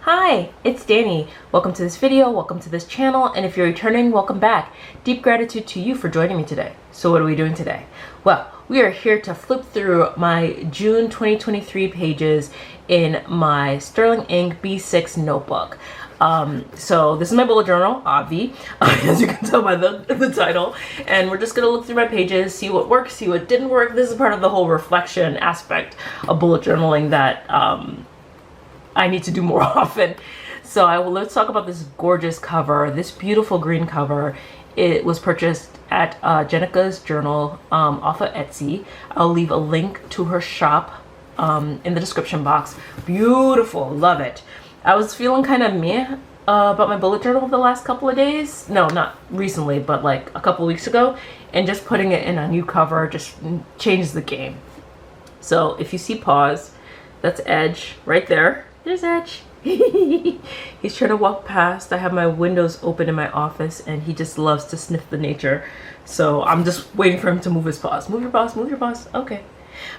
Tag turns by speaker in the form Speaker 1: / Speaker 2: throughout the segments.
Speaker 1: Hi, it's Danny. Welcome to this video, welcome to this channel, and if you're returning, welcome back. Deep gratitude to you for joining me today. So what are we doing today? Well, we are here to flip through my June 2023 pages in my Sterling Ink B6 notebook. So this is my bullet journal, obvi, as you can tell by the title, and we're just gonna look through my pages, see what works, see what didn't work. This is part of the whole reflection aspect of bullet journaling that I need to do more often. So let's talk about this gorgeous cover, this beautiful green cover. It was purchased at Jenica's Journal off of Etsy. I'll leave a link to her shop in the description box. Beautiful, love it. I was feeling kind of meh about my bullet journal the last couple of days. No, not recently, but like a couple weeks ago. And just putting it in a new cover just changes the game. So if you see pause, that's Edge right there. There's Edge. He's trying to walk past. I have my windows open in my office and he just loves to sniff the nature. So I'm just waiting for him to move his paws. Move your paws, move your paws. Okay.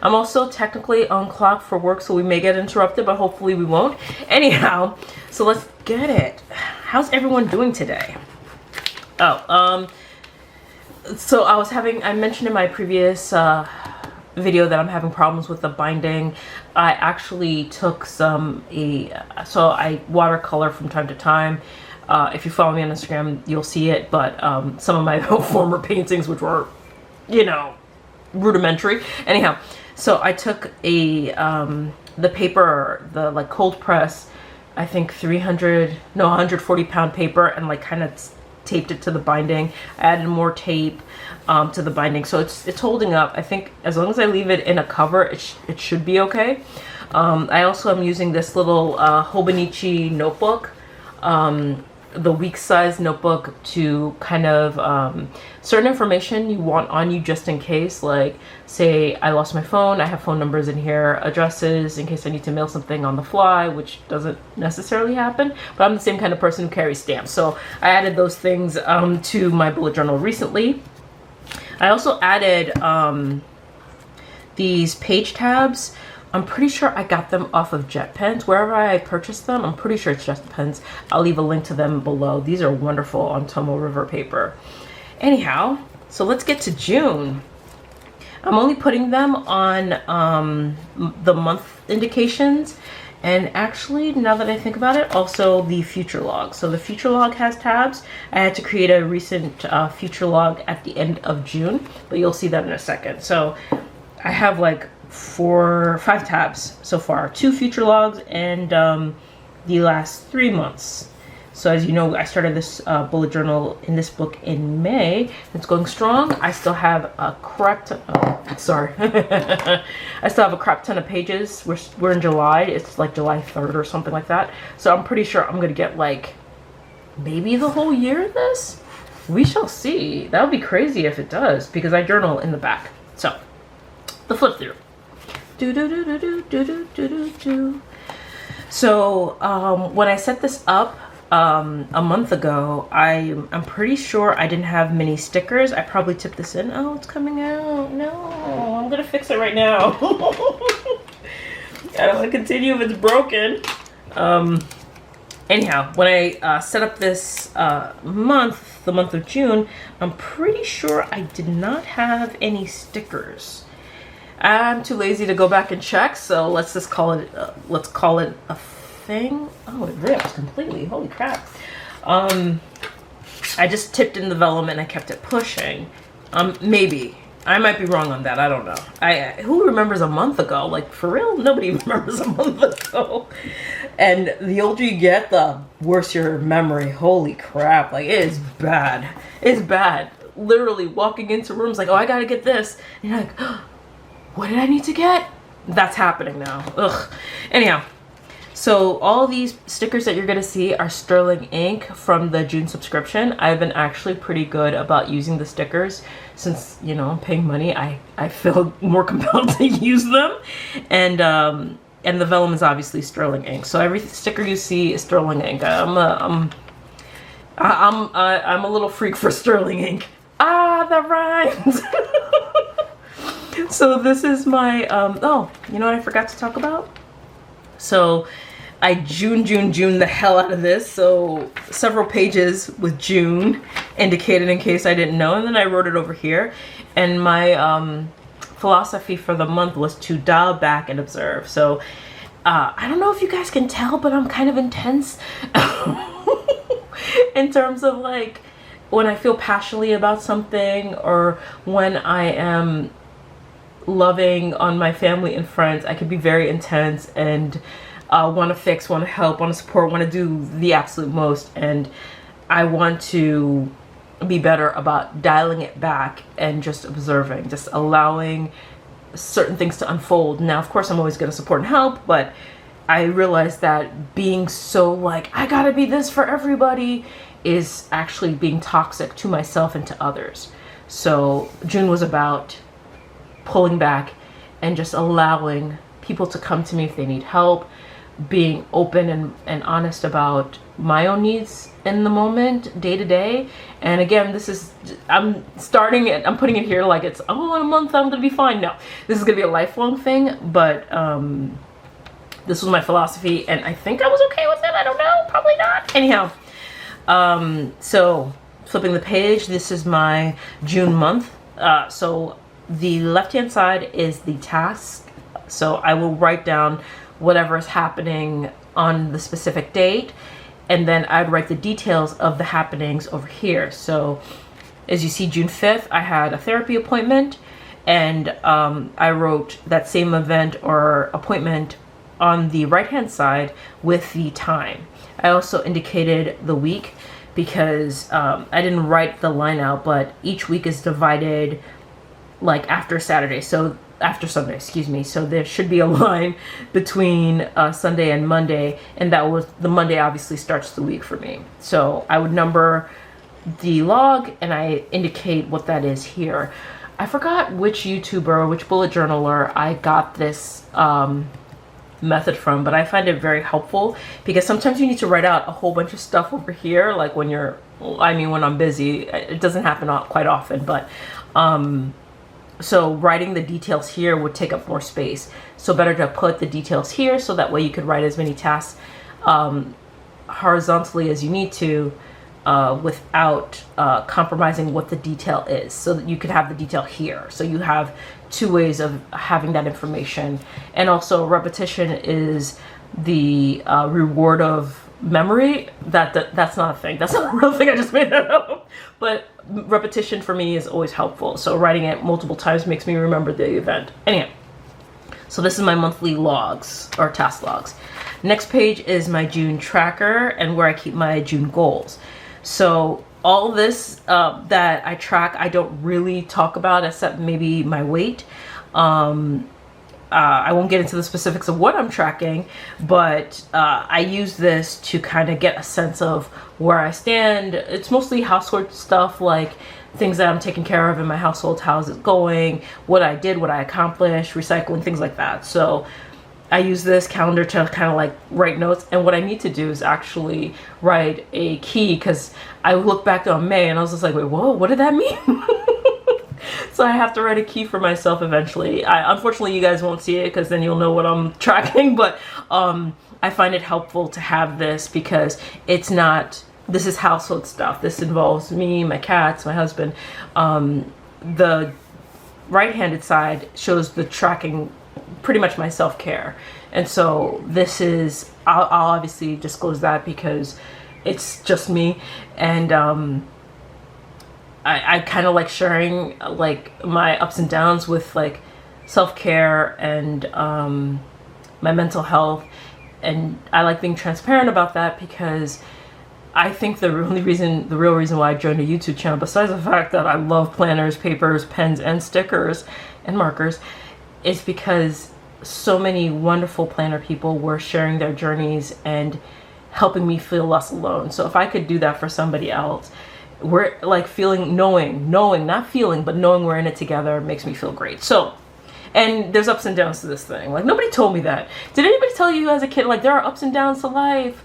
Speaker 1: I'm also technically on clock for work, so we may get interrupted, but hopefully we won't. Anyhow, so let's get it. How's everyone doing today? So I mentioned in my previous video that I'm having problems with the binding. I actually took so I watercolor from time to time. If you follow me on Instagram, you'll see it, but some of my former paintings, which were, rudimentary. Anyhow, so I took the paper, the like cold press, I think 140 pound paper, and like kind of taped it to the binding. I added more tape to the binding, so it's holding up. I think as long as I leave it in a cover, it should be okay. I also am using this little Hobonichi notebook, the week size notebook, to kind of certain information you want on you just in case, like say I lost my phone, I have phone numbers in here, addresses in case I need to mail something on the fly, which doesn't necessarily happen, but I'm the same kind of person who carries stamps, so I added those things to my bullet journal recently. I also added these page tabs. I'm pretty sure I got them off of Jet Pens. Wherever I purchased them, I'm pretty sure it's Jet Pens. I'll leave a link to them below. These are wonderful on Tomo River paper. Anyhow, so let's get to June. I'm only putting them on the month indications. And actually, now that I think about it, also the future log. So the future log has tabs. I had to create a recent future log at the end of June, but you'll see that in a second. So I have like 5 tabs so far, 2 future logs and the last 3 months. So as you know, I started this bullet journal in this book in May. It's going strong. I still have a crap ton, I still have a crap ton of pages. We're in July. It's like July 3rd or something like that. So I'm pretty sure I'm gonna get like maybe the whole year of this. We shall see. That would be crazy if it does, because I journal in the back. So the flip through. So when I set this up a month ago, I'm pretty sure I didn't have many stickers. I probably tipped this in. Oh, it's coming out. No, I'm gonna fix it right now. I don't want to continue if it's broken. Anyhow, when I set up this the month of June, I'm pretty sure I did not have any stickers. I'm too lazy to go back and check, so let's just call it a thing. Oh, it ripped completely. Holy crap. I just tipped in the vellum and I kept it pushing. Maybe. I might be wrong on that. I don't know. Who remembers a month ago? Like, for real? Nobody remembers a month ago. And the older you get, the worse your memory. Holy crap. Like, it is bad. It's bad. Literally walking into rooms like, oh, I gotta get this. And you're like, oh, what did I need to get? That's happening now. Ugh. Anyhow, so all these stickers that you're gonna see are Sterling Ink from the June subscription. I've been actually pretty good about using the stickers since, I'm paying money. I feel more compelled to use them. And the vellum is obviously Sterling Ink. So every sticker you see is Sterling Ink. I'm a little freak for Sterling Ink. Ah, that rhymes. So this is my, oh, you know what I forgot to talk about? So I June the hell out of this. So several pages with June indicated in case I didn't know. And then I wrote it over here. And my philosophy for the month was to dial back and observe. So I don't know if you guys can tell, but I'm kind of intense in terms of like when I feel passionately about something, or when I am loving on my family and friends, I can be very intense and want to fix, want to help, want to support, want to do the absolute most. And I want to be better about dialing it back and just observing, just allowing certain things to unfold. Now, of course, I'm always going to support and help, but I realize that being so like, I gotta be this for everybody, is actually being toxic to myself and to others. So June was about pulling back and just allowing people to come to me if they need help, being open and honest about my own needs in the moment, day to day. And again, this is, I'm starting it, I'm putting it here like it's, oh, in a month I'm gonna be fine. No, this is gonna be a lifelong thing, but this was my philosophy and I think I was okay with it. I don't know, probably not. Anyhow, so flipping the page, this is my June month. So the left-hand side is the task. So I will write down whatever is happening on the specific date, and then I'd write the details of the happenings over here. So as you see, June 5th, I had a therapy appointment, and I wrote that same event or appointment on the right-hand side with the time. I also indicated the week because I didn't write the line out, but each week is divided like after Saturday, so after Sunday, excuse me. So there should be a line between Sunday and Monday, and that was the Monday obviously starts the week for me. So I would number the log and I indicate what that is here. I forgot which YouTuber or which bullet journaler I got this method from, but I find it very helpful because sometimes you need to write out a whole bunch of stuff over here, like when you're, I mean, when I'm busy. It doesn't happen quite often, but so writing the details here would take up more space. So better to put the details here so that way you could write as many tasks horizontally as you need to without compromising what the detail is, so that you could have the detail here. So you have two ways of having that information. And also repetition is the reward of memory. That's not a thing. That's not a real thing. I just made that up. But repetition for me is always helpful. So writing it multiple times makes me remember the event. Anyhow, so this is my monthly logs or task logs. Next page is my June tracker and where I keep my June goals. So all this that I track, I don't really talk about except maybe my weight. I won't get into the specifics of what I'm tracking, but I use this to kind of get a sense of where I stand. It's mostly household stuff, like things that I'm taking care of in my household, how's it going, what I did, what I accomplished, recycling, things like that. So I use this calendar to kind of like write notes, and what I need to do is actually write a key, because I look back on May and I was just like, wait, whoa, what did that mean? So I have to write a key for myself eventually. Unfortunately, you guys won't see it because then you'll know what I'm tracking, but I find it helpful to have this because it's not, this is household stuff. This involves me, my cats, my husband. The right-handed side shows the tracking, pretty much my self-care. And so this is, I'll obviously disclose that because it's just me. And I kind of like sharing like my ups and downs with like self-care and my mental health. And I like being transparent about that because I think the real reason why I joined a YouTube channel, besides the fact that I love planners, papers, pens, and stickers and markers, is because so many wonderful planner people were sharing their journeys and helping me feel less alone. So if I could do that for somebody else, we're like knowing, not feeling, but knowing we're in it together makes me feel great. So, and there's ups and downs to this thing. Like nobody told me that. Did anybody tell you as a kid, like there are ups and downs to life?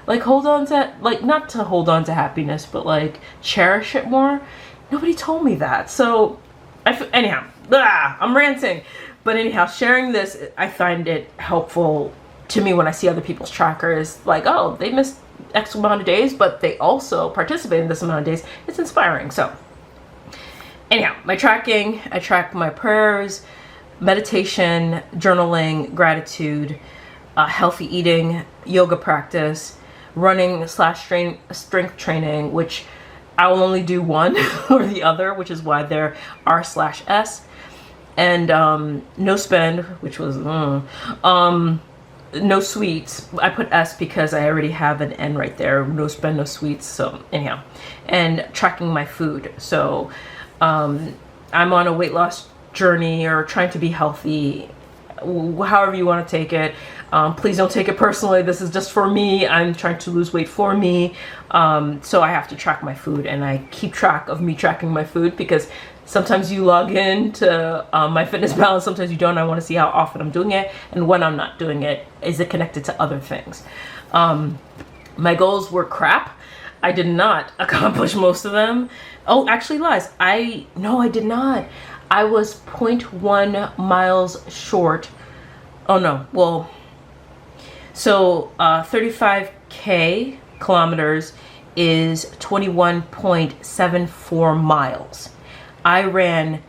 Speaker 1: Like hold on to, like not to hold on to happiness, but like cherish it more. Nobody told me that. So anyhow, I'm ranting. But anyhow, sharing this, I find it helpful to me, when I see other people's trackers, like, oh, they missed X amount of days, but they also participate in this amount of days, it's inspiring. So anyhow, my tracking, I track my prayers, meditation, journaling, gratitude, healthy eating, yoga practice, running / strength training, which I will only do one or the other, which is why they're R/S, and no spend, which was no sweets. I put S because I already have an N right there. No spend, no sweets. So anyhow, and tracking my food. So I'm on a weight loss journey, or trying to be healthy, however you want to take it. Please don't take it personally. This is just for me. I'm trying to lose weight for me. So I have to track my food, and I keep track of me tracking my food, because sometimes you log in to my fitness balance, sometimes you don't. I want to see how often I'm doing it, and when I'm not doing it, is it connected to other things? My goals were crap. I did not accomplish most of them. Oh, actually lies. No, I did not. I was 0.1 miles short. Oh no, well, so 35K kilometers is 21.74 miles. I ran,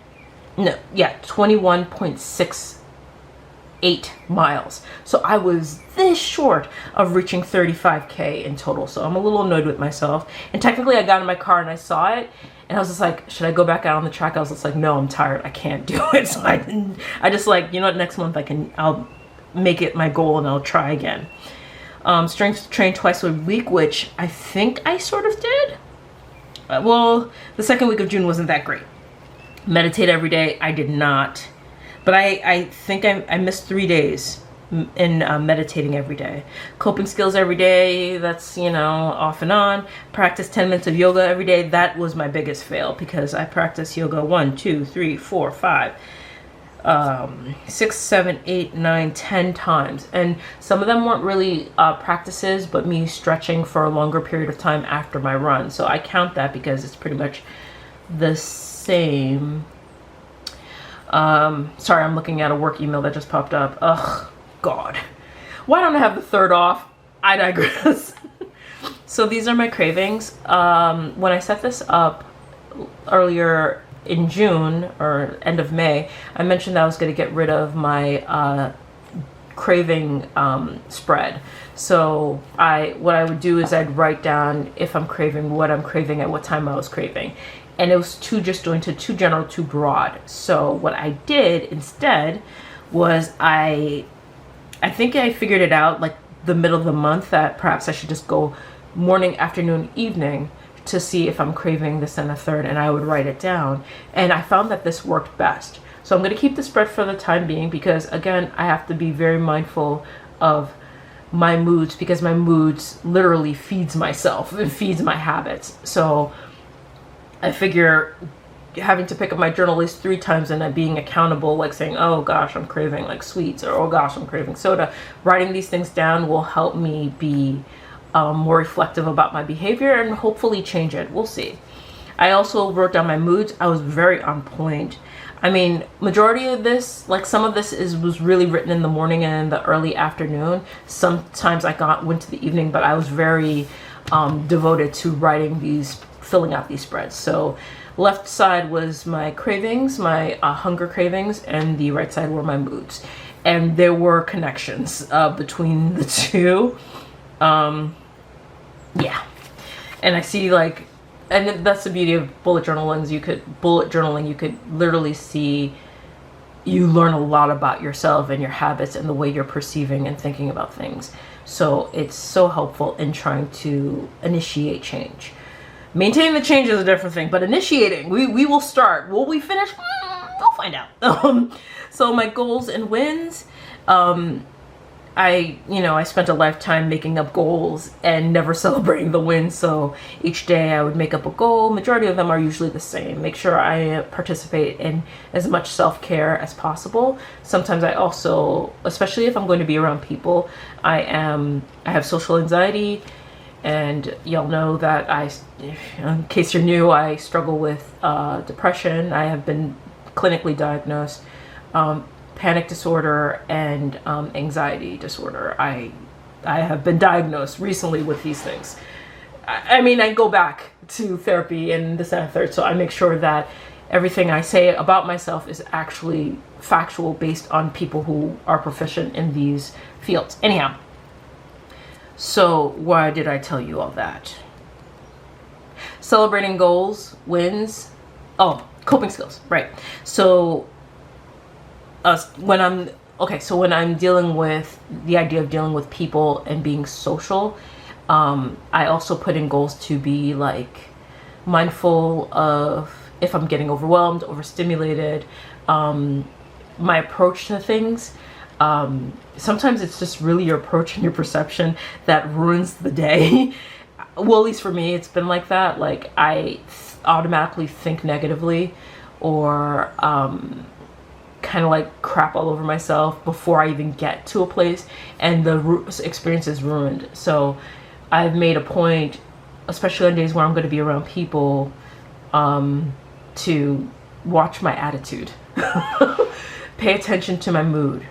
Speaker 1: 21.68 miles. So I was this short of reaching 35K in total. So I'm a little annoyed with myself. And technically I got in my car and I saw it, and I was just like, should I go back out on the track? I was just like, no, I'm tired. I can't do it. So I just like, you know what, next month I'll make it my goal and I'll try again. Strength train twice a week, which I think I sort of did. Well, the second week of June wasn't that great. Meditate every day, I did not. But I think I missed 3 days in meditating every day. Coping skills every day, that's, off and on. Practice 10 minutes of yoga every day. That was my biggest fail, because I practiced yoga 1, 2, 3, 4, 5, 6, 7, 8, 9, 10 times. And some of them weren't really practices, but me stretching for a longer period of time after my run. So I count that because it's pretty much the same. Sorry, I'm looking at a work email that just popped up. Ugh, God. Why don't I have the third off? I digress. So these are my cravings. When I set this up earlier in June or end of May, I mentioned that I was going to get rid of my craving spread. So what I would do is I'd write down if I'm craving, what I'm craving, at what time I was craving. And it was too general, too broad. So what I did instead was I think I figured it out like the middle of the month, that perhaps I should just go morning, afternoon, evening to see if I'm craving this and a third, and I would write it down. And I found that this worked best. So I'm going to keep the spread for the time being, because again, I have to be very mindful of my moods, because my moods literally feeds myself. It feeds my habits. So I figure having to pick up my journal at least 3 times and being accountable, like saying, oh gosh, I'm craving like sweets, or oh gosh, I'm craving soda. Writing these things down will help me be more reflective about my behavior and hopefully change it. We'll see. I also wrote down my moods. I was very on point. I mean, majority of this, like some of this was really written in the morning and in the early afternoon. Sometimes I went to the evening, but I was very devoted to filling out these spreads. So left side was my cravings, my hunger cravings, and the right side were my moods. And there were connections between the two. Yeah. And I see and that's the beauty of bullet journaling. You could literally see, you learn a lot about yourself and your habits and the way you're perceiving and thinking about things. So it's so helpful in trying to initiate change. Maintaining the change is a different thing, but initiating, we will start. Will we finish? We'll find out. So my goals and wins, I spent a lifetime making up goals and never celebrating the wins. So each day I would make up a goal. Majority of them are usually the same. Make sure I participate in as much self-care as possible. Sometimes I also, especially if I'm going to be around people, I have social anxiety. And y'all know that in case you're new, I struggle with depression. I have been clinically diagnosed. panic disorder and anxiety disorder. I have been diagnosed recently with these things. I mean, I go back to therapy and this and the third, so I make sure that everything I say about myself is actually factual, based on people who are proficient in these fields. Anyhow, so why did I tell you all that? Celebrating goals, wins. Oh, coping skills, right. So when I'm dealing with the idea of dealing with people and being social, I also put in goals to be like mindful of if I'm getting overwhelmed, overstimulated, my approach to things. Sometimes it's just really your approach and your perception that ruins the day. Well, at least for me, it's been like that. Like I automatically think negatively, or kind of like crap all over myself before I even get to a place, and the experience is ruined. So I've made a point, especially on days where I'm going to be around people, to watch my attitude, pay attention to my mood,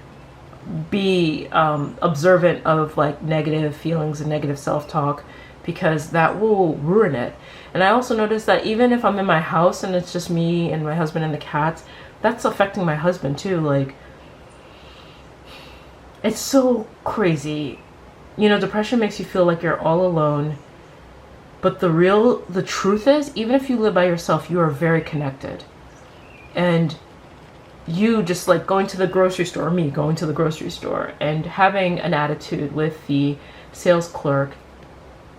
Speaker 1: be observant of like negative feelings and negative self-talk, because that will ruin it. And I also noticed that even if I'm in my house and it's just me and my husband and the cats, that's affecting my husband too. Like, it's so crazy. You know, depression makes you feel like you're all alone. But the truth is, even if you live by yourself, you are very connected. And you just like going to the grocery store, me going to the grocery store and having an attitude with the sales clerk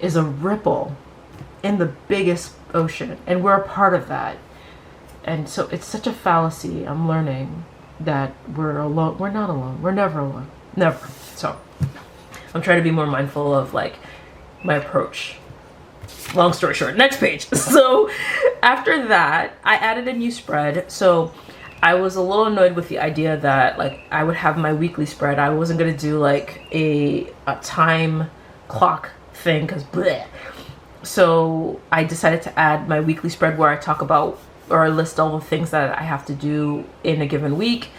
Speaker 1: is a ripple in the biggest ocean. And we're a part of that. And so it's such a fallacy. I'm learning that we're alone. We're not alone. We're never alone. Never. So I'm trying to be more mindful of like my approach. Long story short, next page. So after that, I added a new spread. So I was a little annoyed with the idea that like I would have my weekly spread. I wasn't going to do like a time clock thing because bleh. So I decided to add my weekly spread where I talk about or list all the things that I have to do in a given week.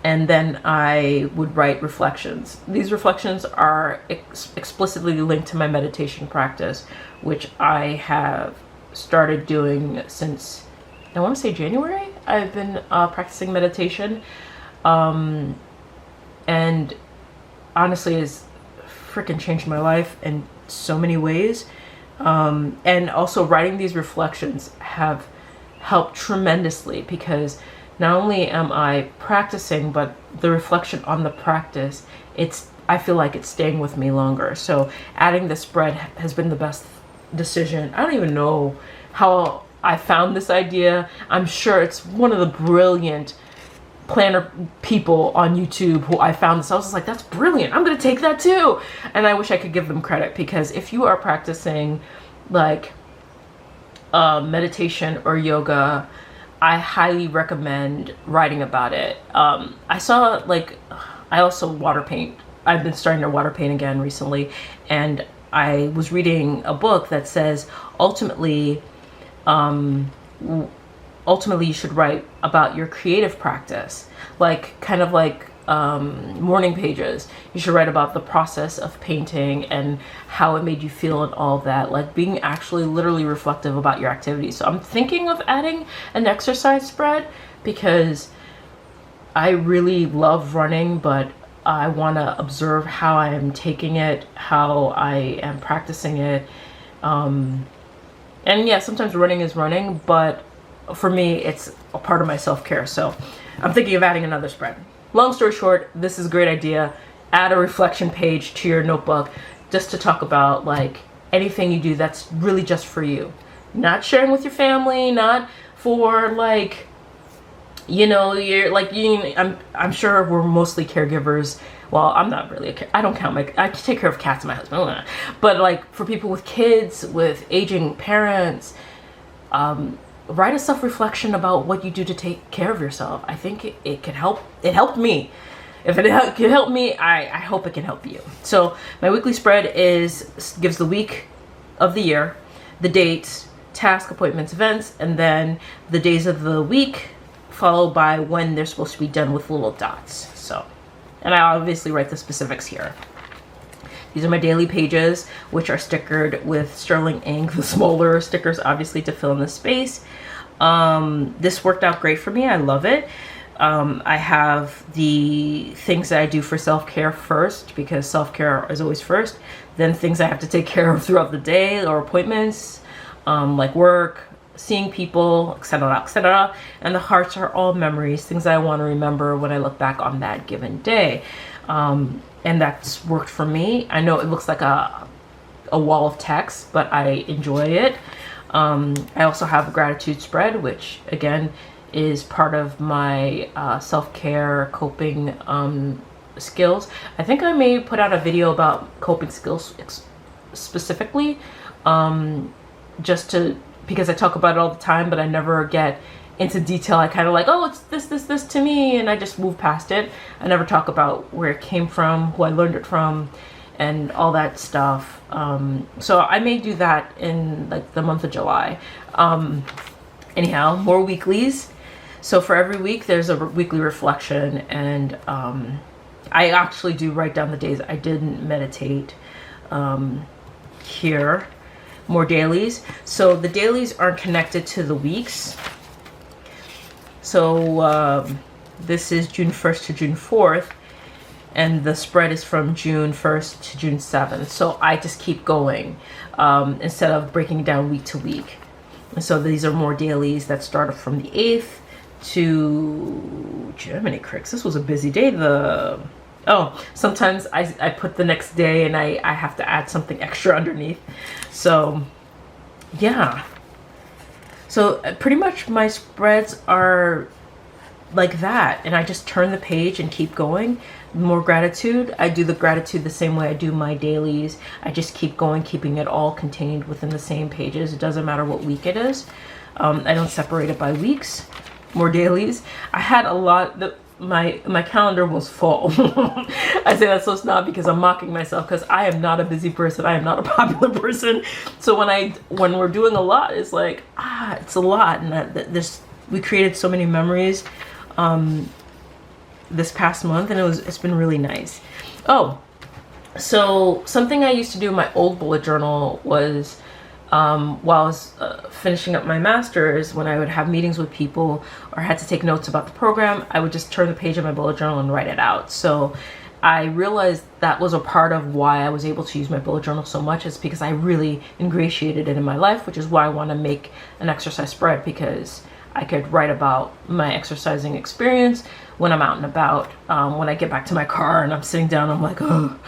Speaker 1: And then I would write reflections. These reflections are explicitly linked to my meditation practice, which I have started doing since, I want to say January. I've been practicing meditation. And honestly, it's freaking changed my life in so many ways. And also writing these reflections have helped tremendously, because not only am I practicing, but the reflection on the practice, I feel like it's staying with me longer. So adding the spread has been the best decision. I don't even know how I found this idea. I'm sure it's one of the brilliant planner people on YouTube who I found this. I was just like, that's brilliant. I'm going to take that too. And I wish I could give them credit, because if you are practicing like meditation or yoga, I highly recommend writing about it. I also water paint. I've been starting to water paint again recently, and I was reading a book that says ultimately you should write about your creative practice, like kind of like morning pages. You should write about the process of painting and how it made you feel and all that, like being actually literally reflective about your activities. So I'm thinking of adding an exercise spread, because I really love running, but I want to observe how I am taking it, how I am practicing it. And yeah, sometimes running is running, but for me, it's a part of my self-care. So I'm thinking of adding another spread. Long story short, this is a great idea. Add a reflection page to your notebook just to talk about like anything you do that's really just for you. Not sharing with your family, not for like, you know, you're like, I'm sure we're mostly caregivers. Well, I'm not really I don't count I take care of cats and my husband. But like for people with kids, with aging parents, write a self-reflection about what you do to take care of yourself. I think it can help. It helped me. If it can help me, I hope it can help you. So my weekly spread gives the week of the year, the dates, task, appointments, events, and then the days of the week, followed by when they're supposed to be done with little dots. So, and I obviously write the specifics here. These are my daily pages, which are stickered with sterling ink, the smaller stickers obviously to fill in the space. This worked out great for me. I love it. I have the things that I do for self-care first, because self-care is always first. Then things I have to take care of throughout the day, or appointments, like work, seeing people, etc., etc. And the hearts are all memories, things I want to remember when I look back on that given day. And that's worked for me. I know it looks like a wall of text, but I enjoy it. I also have a gratitude spread, which again is part of my self-care coping skills. I think I may put out a video about coping skills specifically, because I talk about it all the time, but I never get into detail. I kind of like, oh, it's this to me, and I just move past it. I never talk about where it came from, who I learned it from, and all that stuff. So I may do that in like the month of July. Anyhow, more weeklies. So for every week there's a weekly reflection, and I actually do write down the days I didn't meditate. Here, more dailies. So the dailies are connected to the weeks. So this is June 1st to June 4th, and the spread is from June 1st to June 7th. So I just keep going instead of breaking it down week to week. And so these are more dailies that start from the 8th to Germany Cricks. This was a busy day. Sometimes I put the next day and I have to add something extra underneath. So yeah. So pretty much my spreads are like that, and I just turn the page and keep going. More gratitude. I do the gratitude the same way I do my dailies. I just keep going, keeping it all contained within the same pages. It doesn't matter what week it is. I don't separate it by weeks. More dailies. I had a lot. My calendar was full. I say that so snob because I'm mocking myself, because I am not a busy person. I am not a popular person. So when we're doing a lot, it's like, it's a lot. And we created so many memories this past month, and it's been really nice. Oh, so something I used to do in my old bullet journal was while I was finishing up my master's, when I would have meetings with people or had to take notes about the program, I would just turn the page of my bullet journal and write it out. So I realized that was a part of why I was able to use my bullet journal so much, is because I really ingratiated it in my life, which is why I want to make an exercise spread, because I could write about my exercising experience when I'm out and about. When I get back to my car and I'm sitting down, I'm like, oh,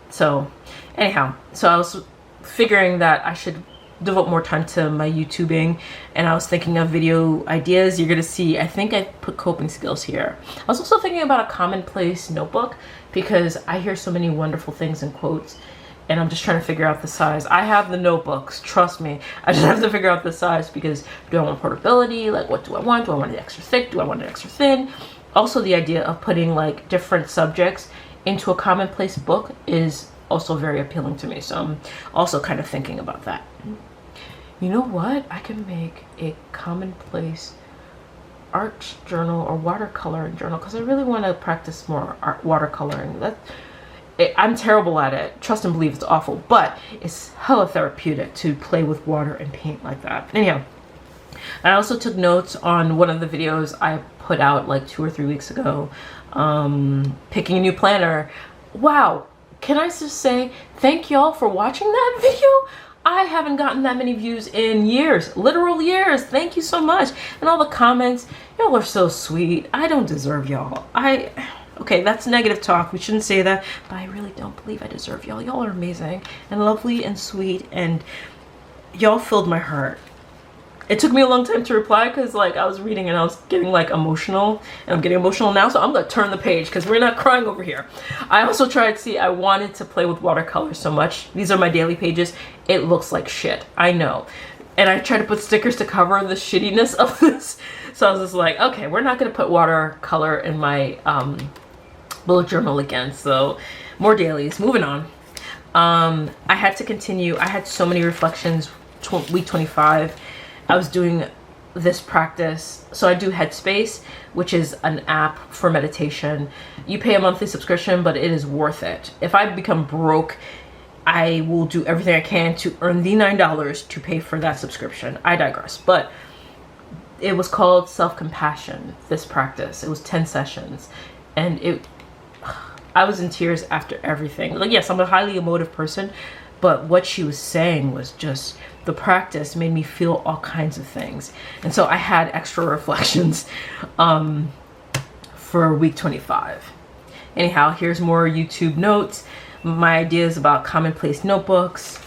Speaker 1: So anyhow, so I was figuring that I should devote more time to my YouTubing, and I was thinking of video ideas. You're gonna see, I think I put coping skills here. I was also thinking about a commonplace notebook, because I hear so many wonderful things in quotes, and I'm just trying to figure out the size. I have the notebooks, trust me. I just have to figure out the size, because do I want portability? Like, what do I want? Do I want it extra thick? Do I want it extra thin? Also, the idea of putting like different subjects into a commonplace book is also very appealing to me. So I'm also kind of thinking about that. You know what? I can make a commonplace art journal or watercoloring journal, because I really want to practice more watercoloring. I'm terrible at it. Trust and believe, it's awful, but it's hella therapeutic to play with water and paint like that. Anyhow, I also took notes on one of the videos I put out like 2 or 3 weeks ago, picking a new planner. Wow. Can I just say thank y'all for watching that video? I haven't gotten that many views in years, literal years. Thank you so much. And all the comments, y'all are so sweet. I don't deserve y'all. Okay, that's negative talk. We shouldn't say that, but I really don't believe I deserve y'all. Y'all are amazing and lovely and sweet, and y'all filled my heart. It took me a long time to reply, because like I was reading and I was getting like emotional, and I'm getting emotional now, so I'm gonna turn the page because we're not crying over here. I also tried, I wanted to play with watercolor so much. These are my daily pages. It looks like shit, I know. And I tried to put stickers to cover the shittiness of this. So I was just like, okay, we're not gonna put watercolor in my bullet journal again. So more dailies, moving on. I had to continue. I had so many reflections, week 25. I was doing this practice. So I do Headspace, which is an app for meditation. You pay a monthly subscription, but it is worth it. If I become broke, I will do everything I can to earn the $9 to pay for that subscription. I digress. But it was called Self-Compassion, this practice. It was 10 sessions. And I was in tears after everything. Like, yes, I'm a highly emotive person, but what she was saying was just, the practice made me feel all kinds of things. And so I had extra reflections for week 25. Anyhow, here's more YouTube notes, my ideas about commonplace notebooks,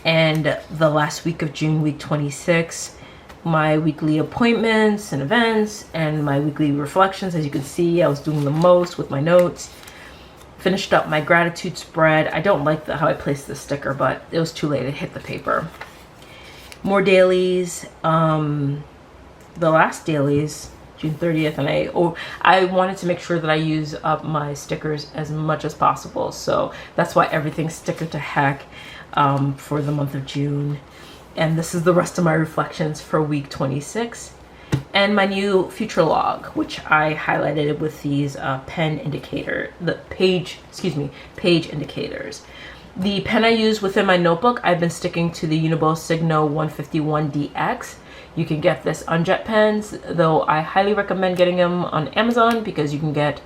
Speaker 1: and the last week of June, week 26, my weekly appointments and events, and my weekly reflections. As you can see, I was doing the most with my notes. Finished up my gratitude spread. I don't like how I placed this sticker, but it was too late. It hit the paper. More dailies. The last dailies, June 30th, and I wanted to make sure that I use up my stickers as much as possible. So that's why everything's sticker to heck for the month of June. And this is the rest of my reflections for week 26. And my new future log, which I highlighted with these page indicators. The pen I use within my notebook, I've been sticking to the Unibo Signo 151DX. You can get this on JetPens, though I highly recommend getting them on Amazon because you can get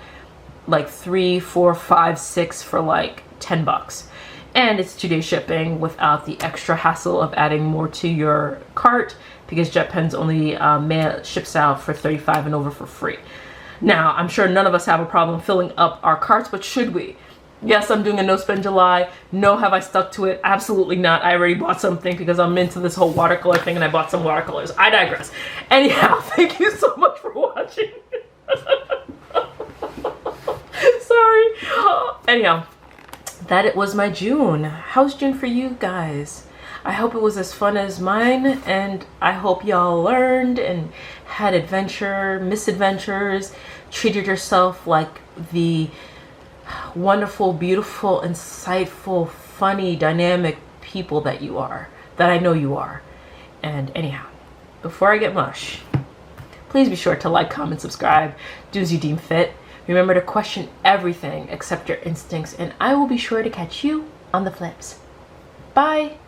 Speaker 1: like 3, 4, 5, 6 for like $10. And it's 2-day shipping without the extra hassle of adding more to your cart, because JetPens only ships out for $35 and over for free. Now, I'm sure none of us have a problem filling up our carts, but should we? Yes, I'm doing a no spend July. No, have I stuck to it? Absolutely not. I already bought something because I'm into this whole watercolor thing, and I bought some watercolors. I digress. Anyhow, thank you so much for watching. Sorry. Anyhow, that was my June. How's June for you guys? I hope it was as fun as mine, and I hope y'all learned and had misadventures, treated yourself like the wonderful, beautiful, insightful, funny, dynamic people that you are, that I know you are. And anyhow, before I get mush, please be sure to like, comment, subscribe, do as you deem fit. Remember to question everything except your instincts, and I will be sure to catch you on the flips. Bye.